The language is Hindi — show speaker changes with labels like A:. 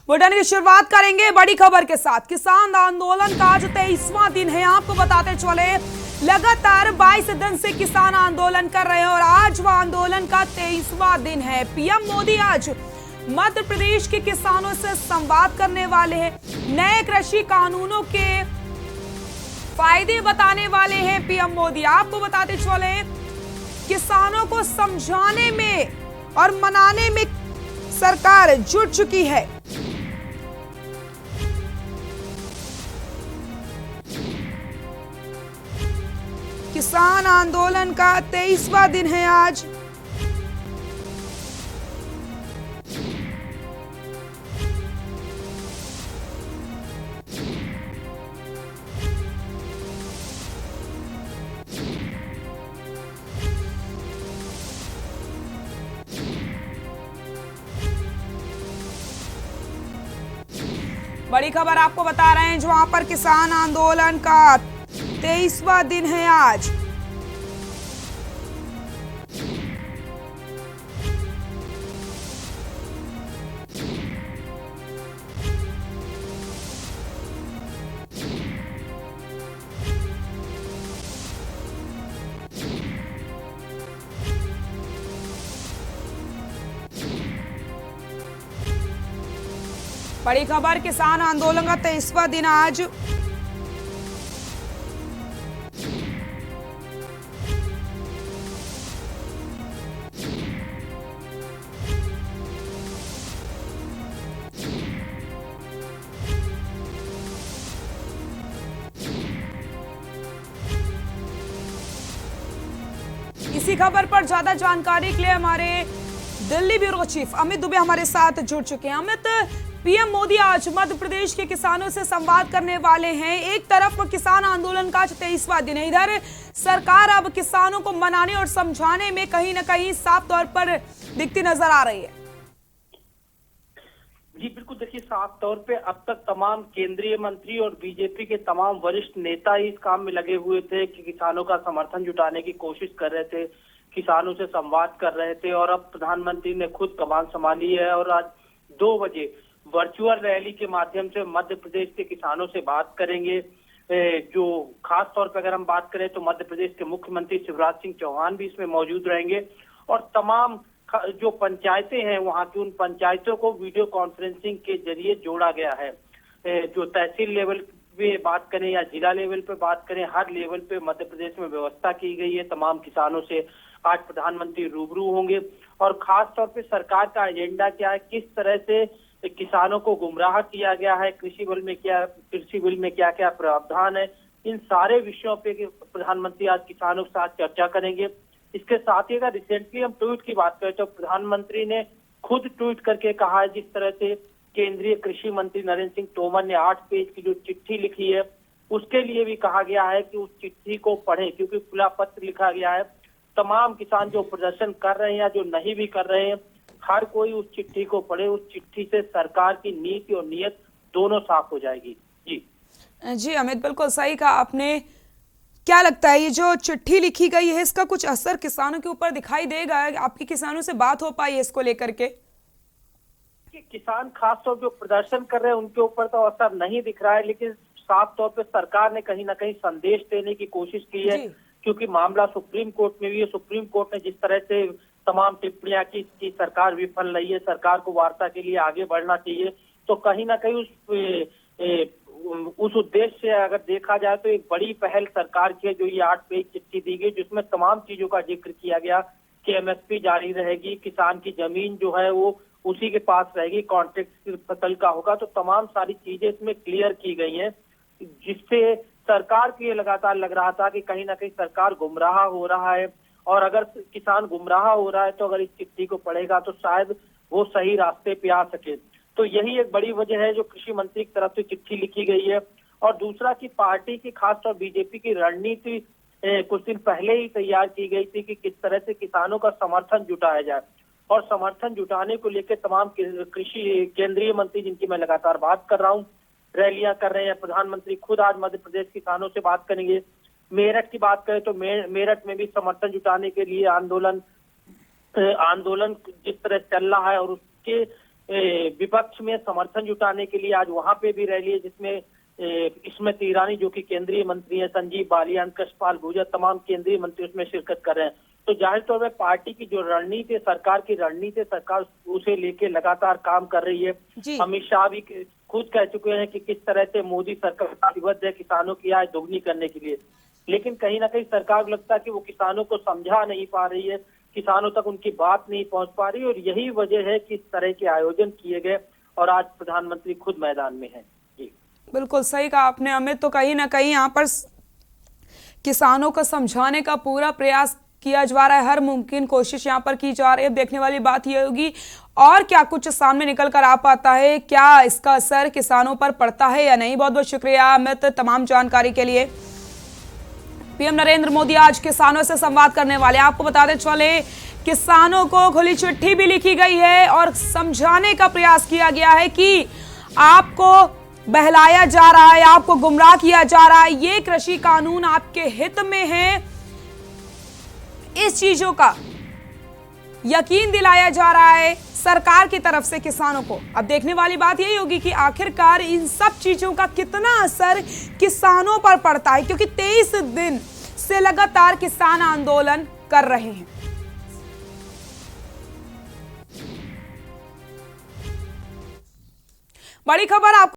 A: बुलेटिन की शुरुआत करेंगे बड़ी खबर के साथ। किसान आंदोलन का आज 23वां दिन है। आपको बताते चले लगातार 22 दिन से किसान आंदोलन कर रहे हैं और आज वह आंदोलन का 23वां दिन है। पीएम मोदी आज मध्य प्रदेश के किसानों से संवाद करने वाले हैं। नए कृषि कानूनों के फायदे बताने वाले हैं पीएम मोदी। आपको बताते चले किसानों को समझाने में और मनाने में सरकार जुट चुकी है। किसान आंदोलन का 23वां दिन है आज। बड़ी खबर आपको बता रहे हैं जहां पर किसान आंदोलन का 23वां दिन है आज। बड़ी खबर किसान आंदोलन का 23वां दिन आज। इसी खबर पर ज्यादा जानकारी के लिए हमारे दिल्ली ब्यूरो चीफ अमित दुबे हमारे साथ जुड़ चुके हैं। अमित, पीएम मोदी आज मध्य प्रदेश के किसानों से संवाद करने वाले हैं। एक तरफ किसान आंदोलन का 23वां दिन है, इधर सरकार अब किसानों को मनाने और समझाने में कहीं ना कहीं साफ तौर पर दिखती नजर आ रही है।
B: जी बिल्कुल, देखिए साफ तौर पे अब तक तमाम केंद्रीय मंत्री और बीजेपी के तमाम वरिष्ठ नेता इस काम में लगे हुए थे कि किसानों का समर्थन जुटाने की कोशिश कर रहे थे, किसानों से संवाद कर रहे थे। और अब प्रधानमंत्री ने खुद कमान संभाली है और आज 2 बजे वर्चुअल रैली के माध्यम से मध्य प्रदेश के किसानों से बात करेंगे। जो खास तौर पर अगर हम बात करें तो मध्य प्रदेश के मुख्यमंत्री शिवराज सिंह चौहान भी इसमें मौजूद रहेंगे और तमाम जो पंचायतें हैं वहां की उन पंचायतों को वीडियो कॉन्फ्रेंसिंग के जरिए जोड़ा गया है। जो तहसील लेवल पे बात करें या जिला लेवल पे बात करें, हर लेवल पे मध्य प्रदेश में व्यवस्था की गई है। तमाम किसानों से आज प्रधानमंत्री रूबरू होंगे और खास तौर पे सरकार का एजेंडा क्या है, किस तरह से किसानों को गुमराह किया गया है, कृषि बिल में क्या क्या प्रावधान है, इन सारे विषयों पे प्रधानमंत्री आज किसानों के साथ चर्चा करेंगे। इसके साथ ही अगर रिसेंटली हम ट्वीट की बात करें तो प्रधानमंत्री ने खुद ट्वीट करके कहा है, जिस तरह से केंद्रीय कृषि मंत्री नरेंद्र सिंह तोमर ने 8 पेज की जो चिट्ठी लिखी है उसके लिए भी कहा गया है कि उस चिट्ठी को पढ़ें, क्योंकि खुला पत्र लिखा गया है। तमाम किसान जो प्रदर्शन कर रहे हैं या जो नहीं भी कर रहे हैं, हर कोई उस चिट्ठी को पढ़े। उस चिट्ठी से सरकार की नीति और नीयत दोनों साफ हो जाएगी।
A: जी अमित, बिल्कुल सही कहा आपने। क्या लगता है ये जो चिट्ठी लिखी गई है इसका कुछ असर किसानों के ऊपर दिखाई देगा? आपकी किसानों से बात हो पाई है इसको लेकर के?
B: किसान खास तौर जो प्रदर्शन कर रहे हैं उनके ऊपर तो असर नहीं दिख रहा है, लेकिन साफ तौर पे सरकार ने कहीं ना कहीं संदेश देने की कोशिश की है, क्योंकि मामला सुप्रीम कोर्ट में भी है। सुप्रीम कोर्ट ने जिस तरह से तमाम टिप्पणियां की सरकार विफल रही है, सरकार को वार्ता के लिए आगे बढ़ना चाहिए। तो कहीं ना कहीं उस उद्देश्य से अगर देखा जाए तो एक बड़ी पहल सरकार की है, जो ये 8 पेज चिट्ठी दी गई, जिसमें तमाम चीजों का जिक्र किया गया कि एमएसपी जारी रहेगी, किसान की जमीन जो है वो उसी के पास रहेगी, कॉन्ट्रैक्ट फसल का होगा। तो तमाम सारी चीजें इसमें क्लियर की गई हैं, जिससे सरकार को ये लगातार लग रहा था कि कहीं ना कहीं सरकार गुमराह हो रहा है। और अगर किसान गुमराह हो रहा है तो अगर इस चिट्ठी को पढ़ेगा तो शायद वो सही रास्ते पे आ सके। तो यही एक बड़ी वजह है जो कृषि मंत्री की तरफ से चिट्ठी लिखी गई है। और दूसरा कि पार्टी की खासतौर बीजेपी की रणनीति कुछ दिन पहले ही तैयार की गई थी कि किस तरह से किसानों का समर्थन जुटाया जाए। और समर्थन जुटाने को लेकर तमाम कृषि केंद्रीय मंत्री, जिनकी मैं लगातार बात कर रहा हूँ, रैलियां कर रहे हैं। प्रधानमंत्री खुद आज मध्य प्रदेश किसानों से बात करेंगे। मेरठ की बात करें तो मेरठ में भी समर्थन जुटाने के लिए आंदोलन जिस तरह चल रहा है और उसके विपक्ष में समर्थन जुटाने के लिए आज वहां पे भी रैली है, जिसमें स्मृति ईरानी जो कि केंद्रीय मंत्री है, संजीव बालियान, कृष्णपाल गुर्जर, तमाम केंद्रीय मंत्री उसमें शिरकत कर रहे हैं। तो जाहिर तौर पर पार्टी की जो रणनीति है, सरकार की रणनीति, सरकार उसे लेके लगातार काम कर रही है। अमित शाह भी खुद कह चुके हैं कि किस तरह से मोदी सरकार प्रतिबद्ध है किसानों की आय दोगुनी करने के लिए, लेकिन कहीं ना कहीं सरकार को लगता है कि वो किसानों को समझा नहीं पा रही है, किसानों तक उनकी बात नहीं पहुंच पा रही, और यही वजह है कि इस तरह के आयोजन किए गए और आज प्रधानमंत्री खुद मैदान में हैं। जी
A: बिल्कुल सही कहा आपने अमित। तो कहीं ना कहीं यहाँ पर किसानों को समझाने का पूरा प्रयास किया जा रहा है, हर मुमकिन कोशिश यहाँ पर की जा रही है। देखने वाली बात यह होगी और क्या कुछ सामने निकल कर आ पाता है, क्या इसका असर किसानों पर पड़ता है या नहीं। बहुत बहुत शुक्रिया अमित तमाम जानकारी के लिए। पीएम नरेंद्र मोदी आज किसानों से संवाद करने वाले। आपको बताते चले किसानों को खुली चिट्ठी भी लिखी गई है और समझाने का प्रयास किया गया है कि आपको बहलाया जा रहा है, आपको गुमराह किया जा रहा है, ये कृषि कानून आपके हित में है, इस चीजों का यकीन दिलाया जा रहा है सरकार की तरफ से किसानों को। अब देखने वाली बात यही होगी कि आखिरकार इन सब चीजों का कितना असर किसानों पर पड़ता है, क्योंकि 23 दिन से लगातार किसान आंदोलन कर रहे हैं। बड़ी खबर आपको